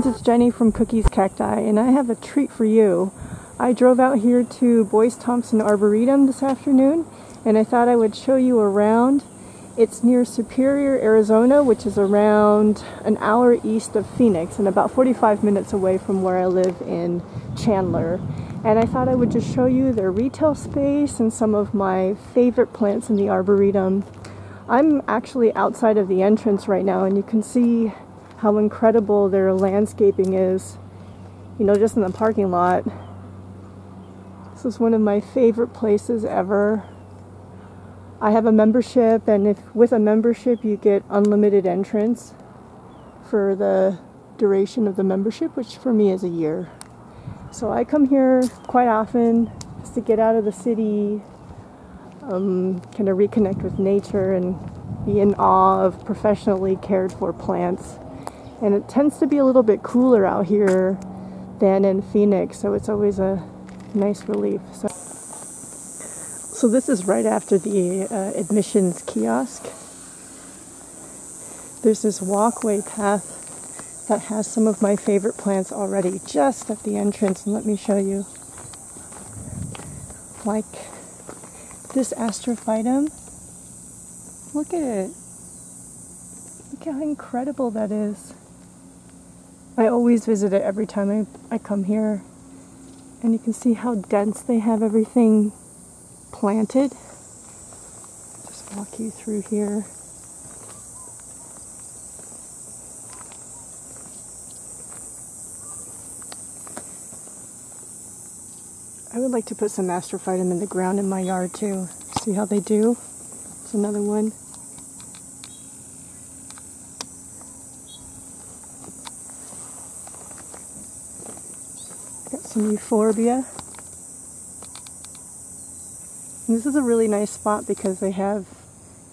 friends, it's Jenny from Cookies Cacti, and I have a treat for you. I drove out here to Boyce Thompson Arboretum this afternoon, and I thought I would show you around. It's near Superior, Arizona, which is around an hour east of Phoenix and about 45 minutes away from where I live in Chandler. And I thought I would just show you their retail space and some of my favorite plants in the Arboretum. I'm actually outside of the entrance right now, and you can see how incredible their landscaping is, you know, just in the parking lot. This is one of my favorite places ever. I have a membership, and with a membership you get unlimited entrance for the duration of the membership, which for me is a year. So I come here quite often just to get out of the city, kind of reconnect with nature and be in awe of professionally cared for plants. And it tends to be a little bit cooler out here than in Phoenix, so it's always a nice relief. So this is right after the admissions kiosk. There's this walkway path that has some of my favorite plants already just at the entrance, and let me show you. Like this astrophytum. Look at it. Look how incredible that is. I always visit it every time I come here, and you can see how dense they have everything planted. Just walk you through here. I would like to put some astrophytum in the ground in my yard too. See how they do? It's another one. Got some euphorbia. And this is a really nice spot because they have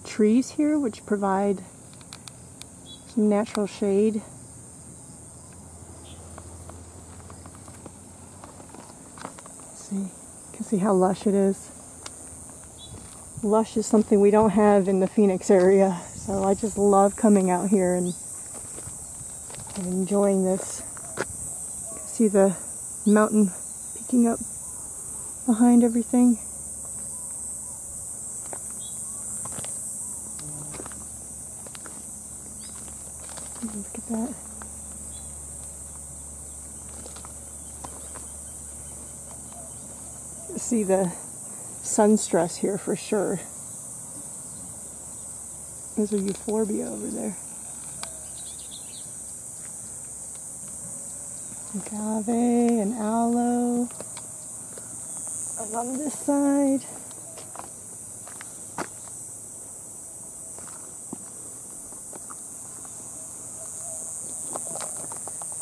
trees here which provide some natural shade. See, you can see how lush it is. Lush is something we don't have in the Phoenix area, so I just love coming out here and enjoying this. You can see the mountain peeking up behind everything. Look at that. See the sun stress here for sure. There's a euphorbia over there. Agave and aloe. And on this side,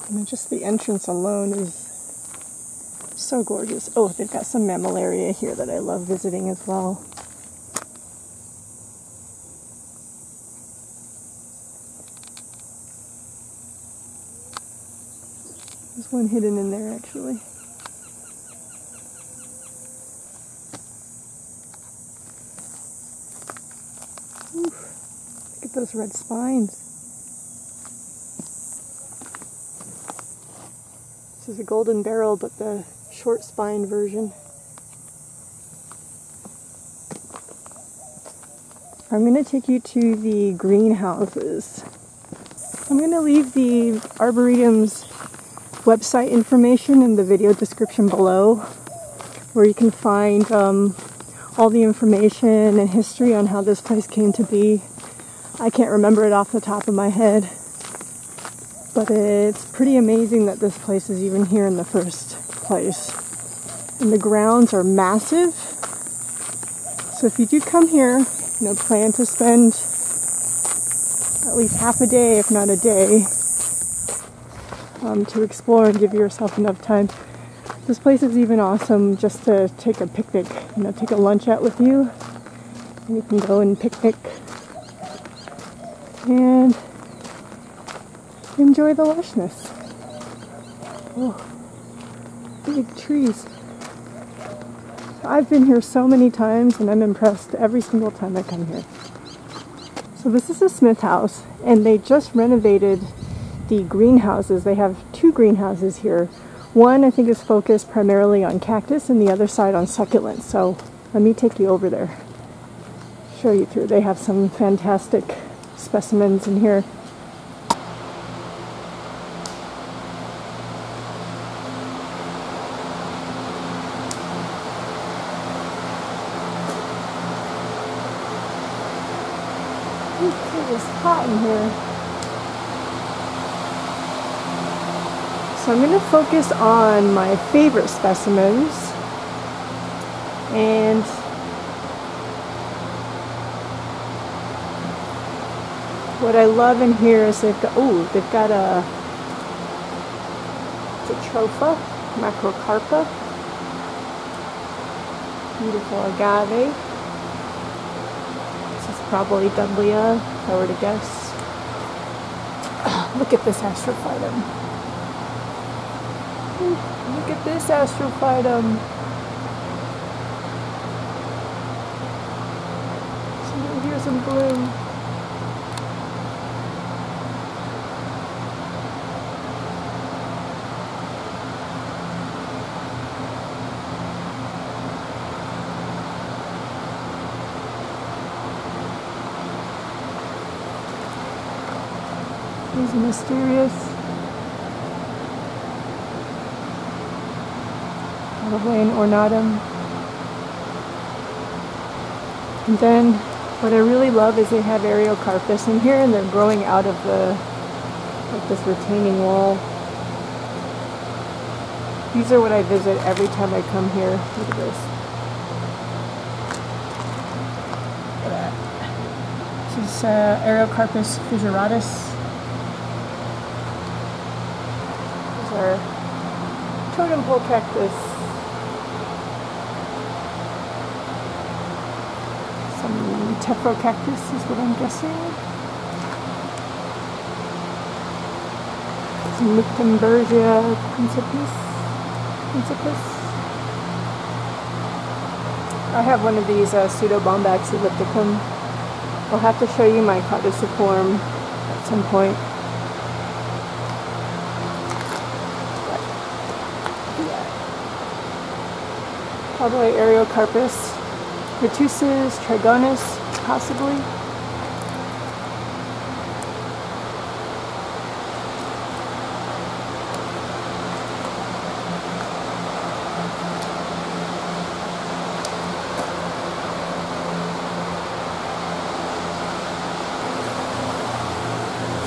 I mean, just the entrance alone is so gorgeous. Oh, they've got some mammillaria here that I love visiting as well. There's one hidden in there actually. Oof, look at those red spines. This is a golden barrel, but the short spine version. I'm going to take you to the greenhouses. I'm going to leave the Arboretum's website information in the video description below, where you can find all the information and history on how this place came to be. I can't remember it off the top of my head, but it's pretty amazing that this place is even here in the first place. And the grounds are massive. So if you do come here, you know, plan to spend at least half a day, if not a day, to explore and give yourself enough time. This place is even awesome just to take a picnic, you know, take a lunch out with you. And you can go and picnic and enjoy the lushness. Oh, big trees. I've been here so many times and I'm impressed every single time I come here. So this is a Smith house, and they just renovated the greenhouses. They have two greenhouses here. One I think is focused primarily on cactus and the other side on succulents. So let me take you over there, show you through. They have some fantastic specimens in here. It is hot in here. So I'm going to focus on my favorite specimens, and what I love in here is they've got a Jatropha, macrocarpa, beautiful agave. Probably Dudleya, if I were to guess. Look at this astrophytum. Look at this astrophytum. So here's some bloom. He's mysterious. Probably an ornatum. And then what I really love is they have Areocarpus in here, and they're growing out of this retaining wall. These are what I visit every time I come here. Look at this. Look at that. This is Areocarpus fissuratus. Our totem pole cactus. Some tephro-cactus is what I'm guessing. Some Muctambergia principis. I have one of these Pseudobombax ellipticum. I'll have to show you my caduciform at some point. Probably Areocarpus, Retusis, Trigonus, possibly.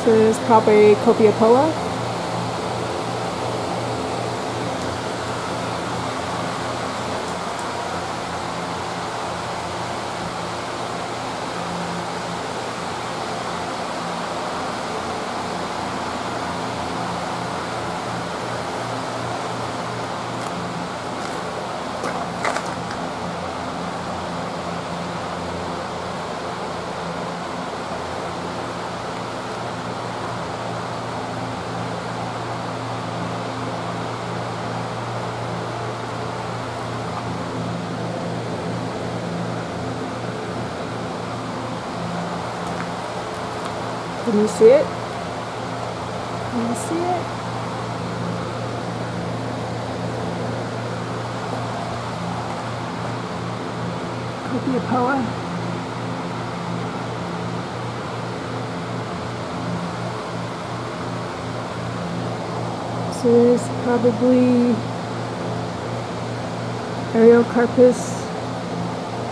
This is probably Copiapoa. Can you see it? Can you see it? Copiapoa. This is probably Areocarpus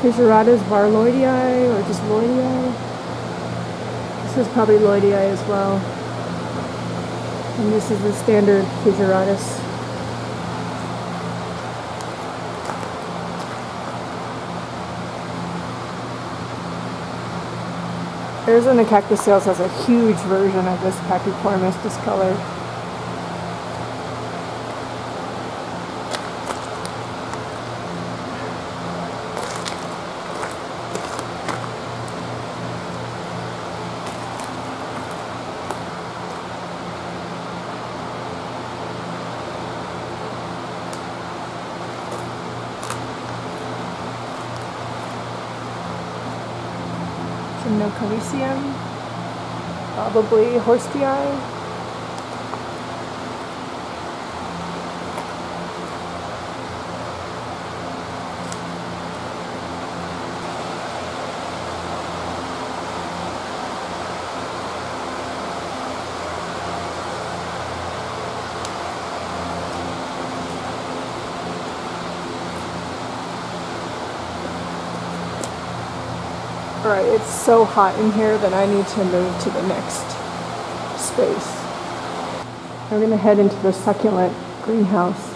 fissuratus varloidii, or just Lloydii. This is probably Lloydii as well. And this is the standard fissuratus. Arizona Cactus Sales has a huge version of this Pachycormus discolor. Nocolycium, probably Horstii. Alright, it's so hot in here that I need to move to the next space. We're going to head into the succulent greenhouse.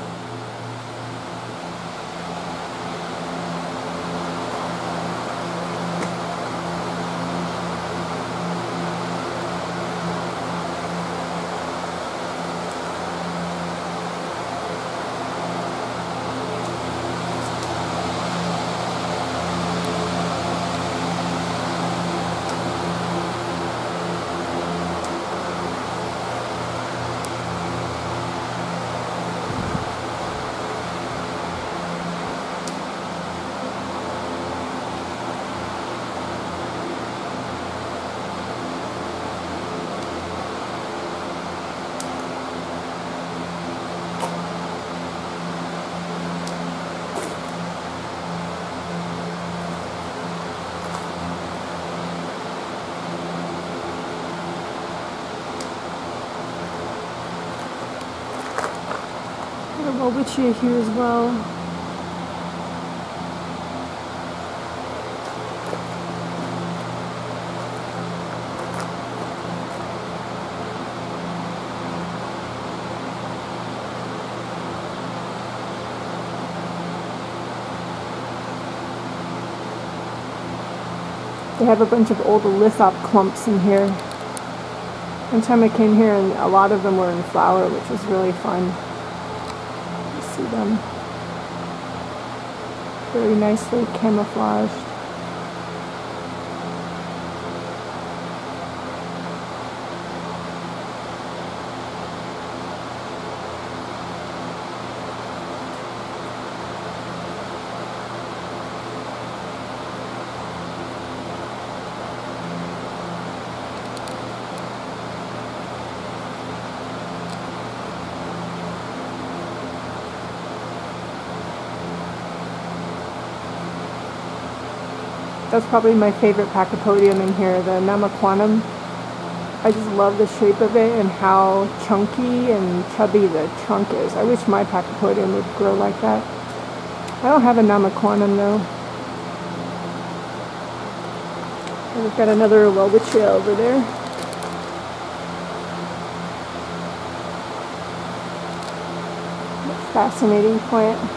Welwitschia here as well. They have a bunch of old lithop clumps in here. One time I came here and a lot of them were in flower, which was really fun. Them very nicely camouflaged. That's probably my favorite pachypodium in here, the Namaquantum. I just love the shape of it and how chunky and chubby the trunk is. I wish my pachypodium would grow like that. I don't have a Namaquantum though. And we've got another Welwitschia over there. Fascinating plant.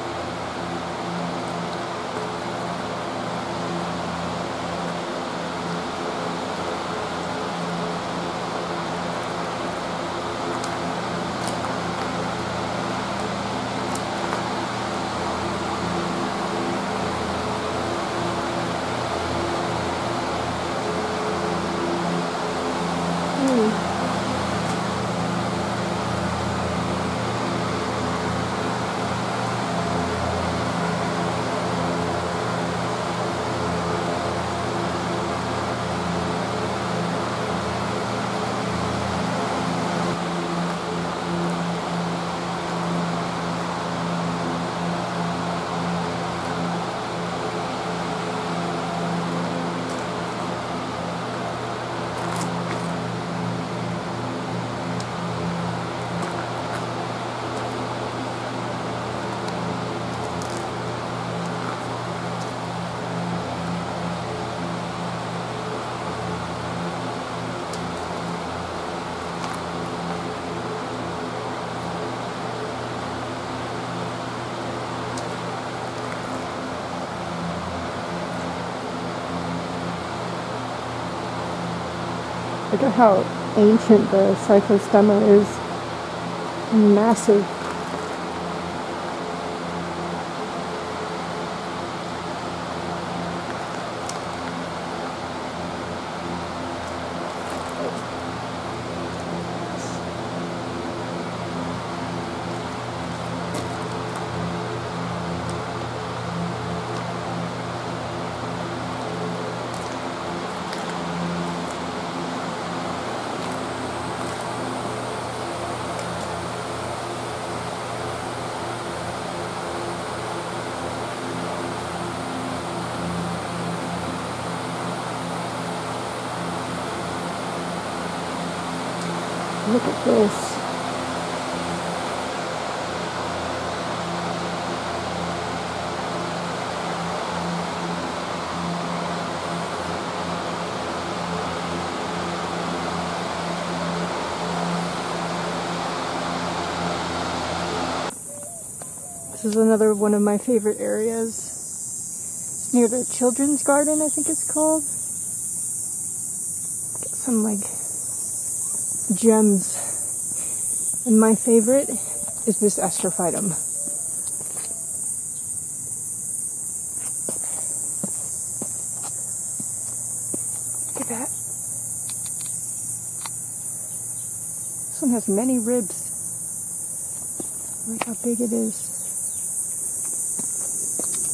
Look at how ancient the Cyphostemma is. Massive. Look at this. This is another one of my favorite areas. It's near the children's garden, I think it's called. Got some like gems. And my favorite is this astrophytum. Look at that. This one has many ribs. Look how big it is.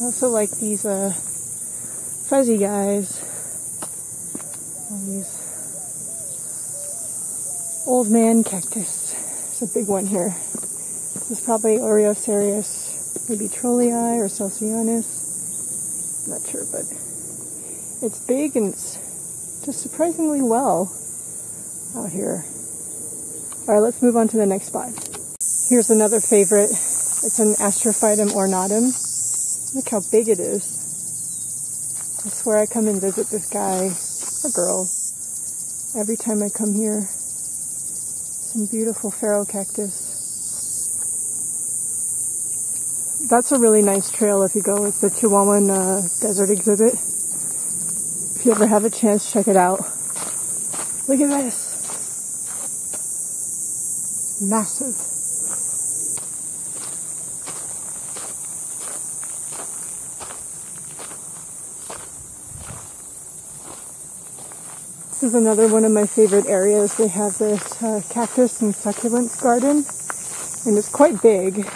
I also like these fuzzy guys. All these old man cactus. There's a big one here. This is probably Oreosarius, maybe Trolleyi or Celsianus. I'm not sure, but it's big and it's just surprisingly well out here. Alright, let's move on to the next spot. Here's another favorite. It's an Astrophytum ornatum. Look how big it is. I swear I come and visit this guy or girl every time I come here. Some beautiful pharaoh cactus. That's a really nice trail if you go with the Chihuahuan desert exhibit. If you ever have a chance, check it out. Look at this. Massive. This is another one of my favorite areas. They have this Cactus and Succulents garden, and it's quite big.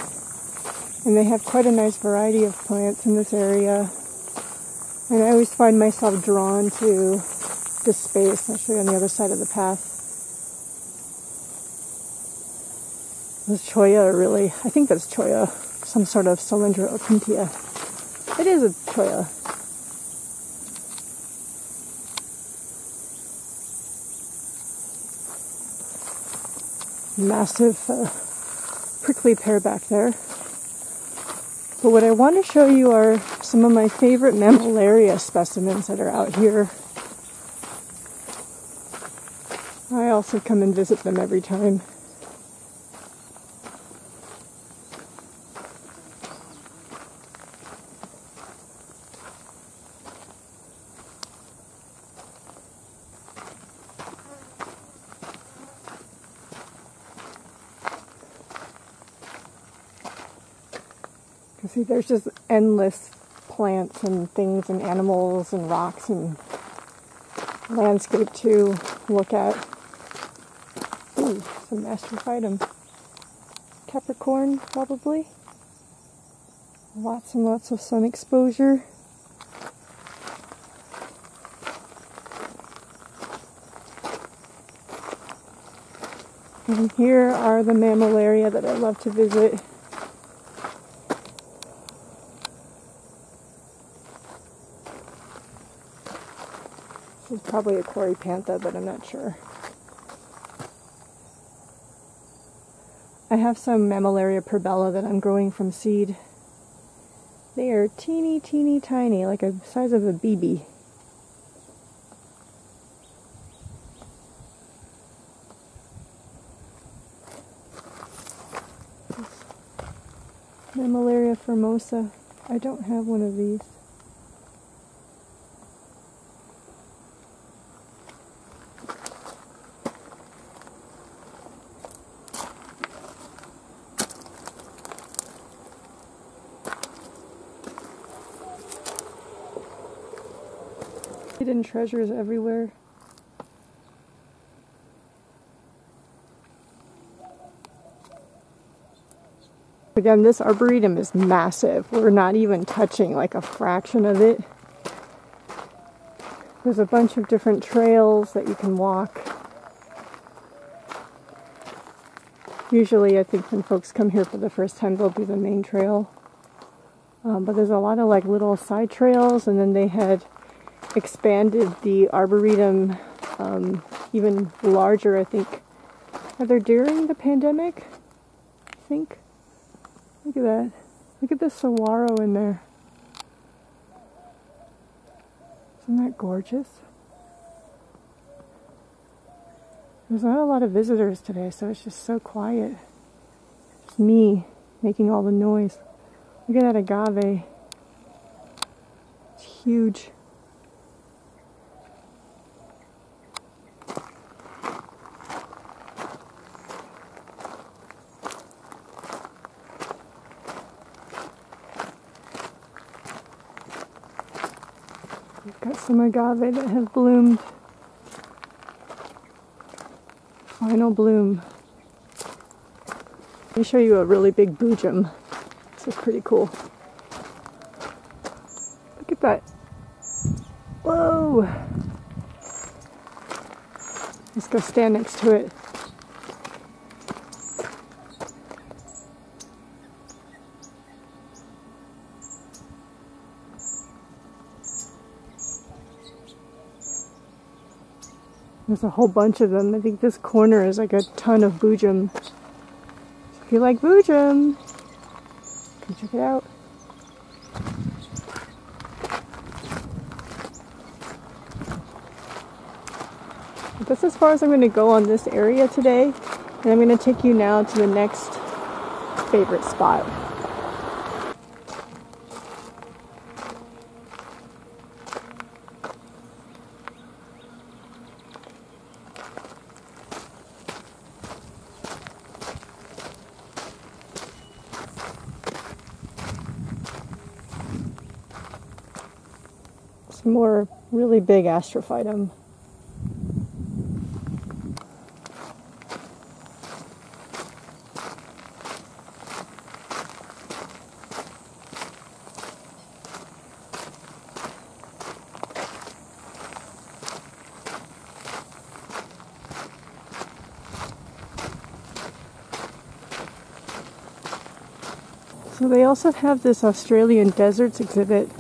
And they have quite a nice variety of plants in this area. And I always find myself drawn to this space. I'll show you on the other side of the path. Those cholla are really, I think that's cholla, some sort of Cylindra opuntia. It is a cholla. Massive prickly pear back there. But what I want to show you are some of my favorite Mammillaria specimens that are out here. I also come and visit them every time. See, there's just endless plants and things and animals and rocks and landscape to look at. Ooh, some Astrophytum. Capricorn, probably. Lots and lots of sun exposure. And here are the Mammillaria that I love to visit. This is probably a Coryphantha, but I'm not sure. I have some Mammillaria purbella that I'm growing from seed. They are teeny, teeny, tiny, like the size of a BB. Mammillaria formosa. I don't have one of these. Hidden treasures everywhere. Again, this arboretum is massive. We're not even touching like a fraction of it. There's a bunch of different trails that you can walk. Usually I think when folks come here for the first time, they'll do the main trail. But there's a lot of like little side trails, and then they had expanded the arboretum even larger, I think, either during the pandemic, I think. Look at that. Look at this saguaro in there. Isn't that gorgeous? There's not a lot of visitors today, so it's just so quiet. Just me making all the noise. Look at that agave. It's huge. We've got some agave that have bloomed. Final bloom. Let me show you a really big boojum. This is pretty cool. Look at that. Whoa! Let's go stand next to it. There's a whole bunch of them. I think this corner is like a ton of Boojum. If you like Boojum, come check it out. But that's as far as I'm going to go on this area today. And I'm going to take you now to the next favorite spot. Some more really big astrophytum. So they also have this Australian deserts exhibit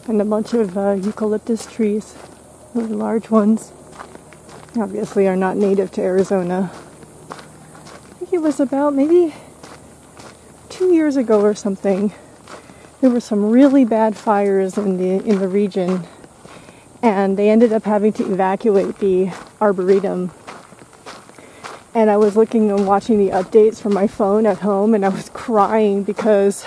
and a bunch of eucalyptus trees, really large ones. Obviously are not native to Arizona. I think it was about maybe 2 years ago or something. There were some really bad fires in the region, and they ended up having to evacuate the arboretum. And I was looking and watching the updates from my phone at home, and I was crying because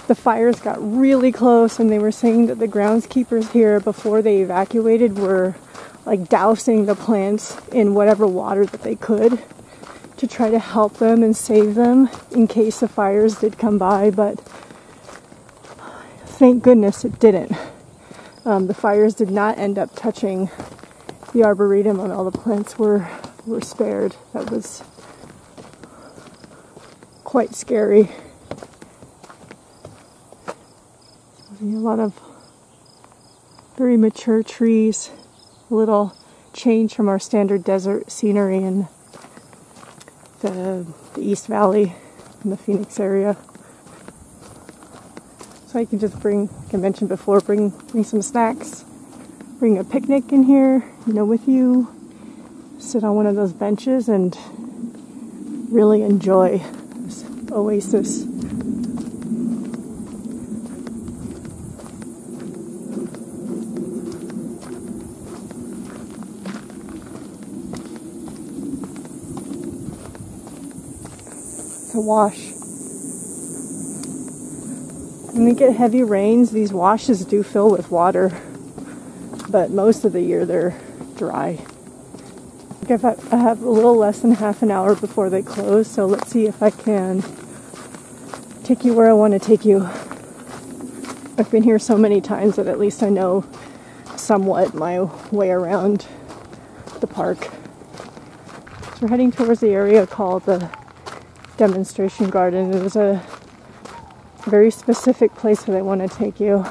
the fires got really close, and they were saying that the groundskeepers here, before they evacuated, were like dousing the plants in whatever water that they could to try to help them and save them in case the fires did come by. But thank goodness it didn't. The fires did not end up touching the arboretum, and all the plants were spared. That was quite scary. A lot of very mature trees, a little change from our standard desert scenery in the East Valley in the Phoenix area. So I can just bring, like I mentioned before, bring some snacks, bring a picnic in here, with you, sit on one of those benches and really enjoy this oasis. To wash. When we get heavy rains, these washes do fill with water, but most of the year they're dry. I have a little less than half an hour before they close, so let's see if I can take you where I want to take you. I've been here so many times that at least I know somewhat my way around the park. So we're heading towards the area called the demonstration garden. It was a very specific place that I want to take you.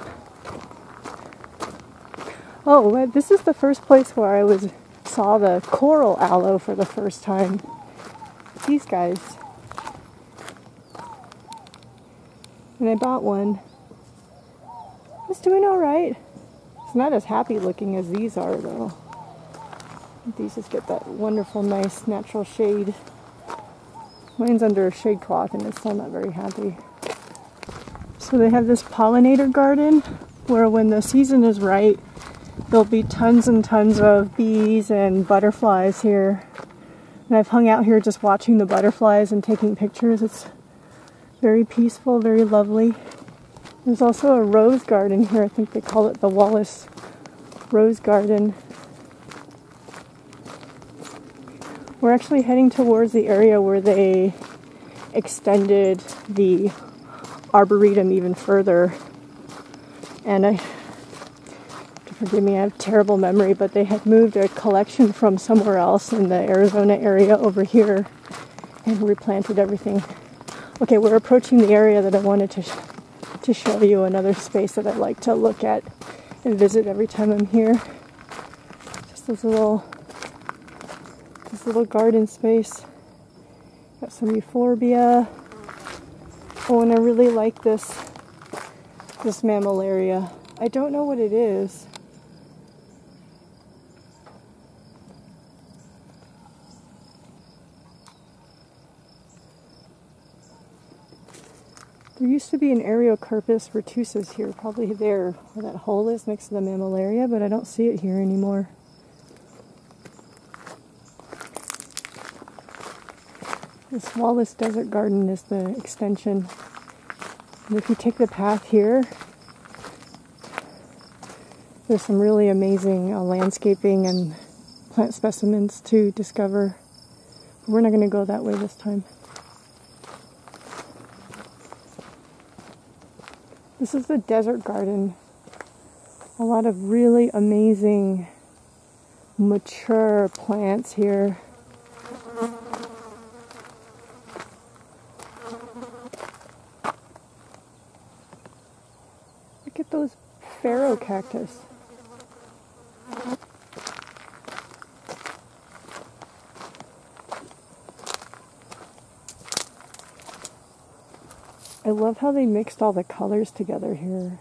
Oh, this is the first place where I saw the coral aloe for the first time. These guys. And I bought one. It's doing alright. It's not as happy looking as these are though. These just get that wonderful, nice, natural shade. Mine's under a shade cloth and it's still not very happy. So they have this pollinator garden where when the season is right, there'll be tons and tons of bees and butterflies here. And I've hung out here just watching the butterflies and taking pictures. It's very peaceful, very lovely. There's also a rose garden here. I think they call it the Wallace Rose Garden. We're actually heading towards the area where they extended the Arboretum even further. And forgive me, I have terrible memory, but they had moved a collection from somewhere else in the Arizona area over here and replanted everything. Okay, we're approaching the area that I wanted to show you, another space that I like to look at and visit every time I'm here. Just this little garden space. Got some euphorbia. Oh, and I really like this mammillaria. I don't know what it is. There used to be an Areocarpus retusus here, probably there where that hole is next to the mammillaria, but I don't see it here anymore. This Wallace Desert Garden is the extension. And if you take the path here, there's some really amazing landscaping and plant specimens to discover. We're not going to go that way this time. This is the desert garden. A lot of really amazing mature plants here. Look at those pharaoh cactus. I love how they mixed all the colors together here.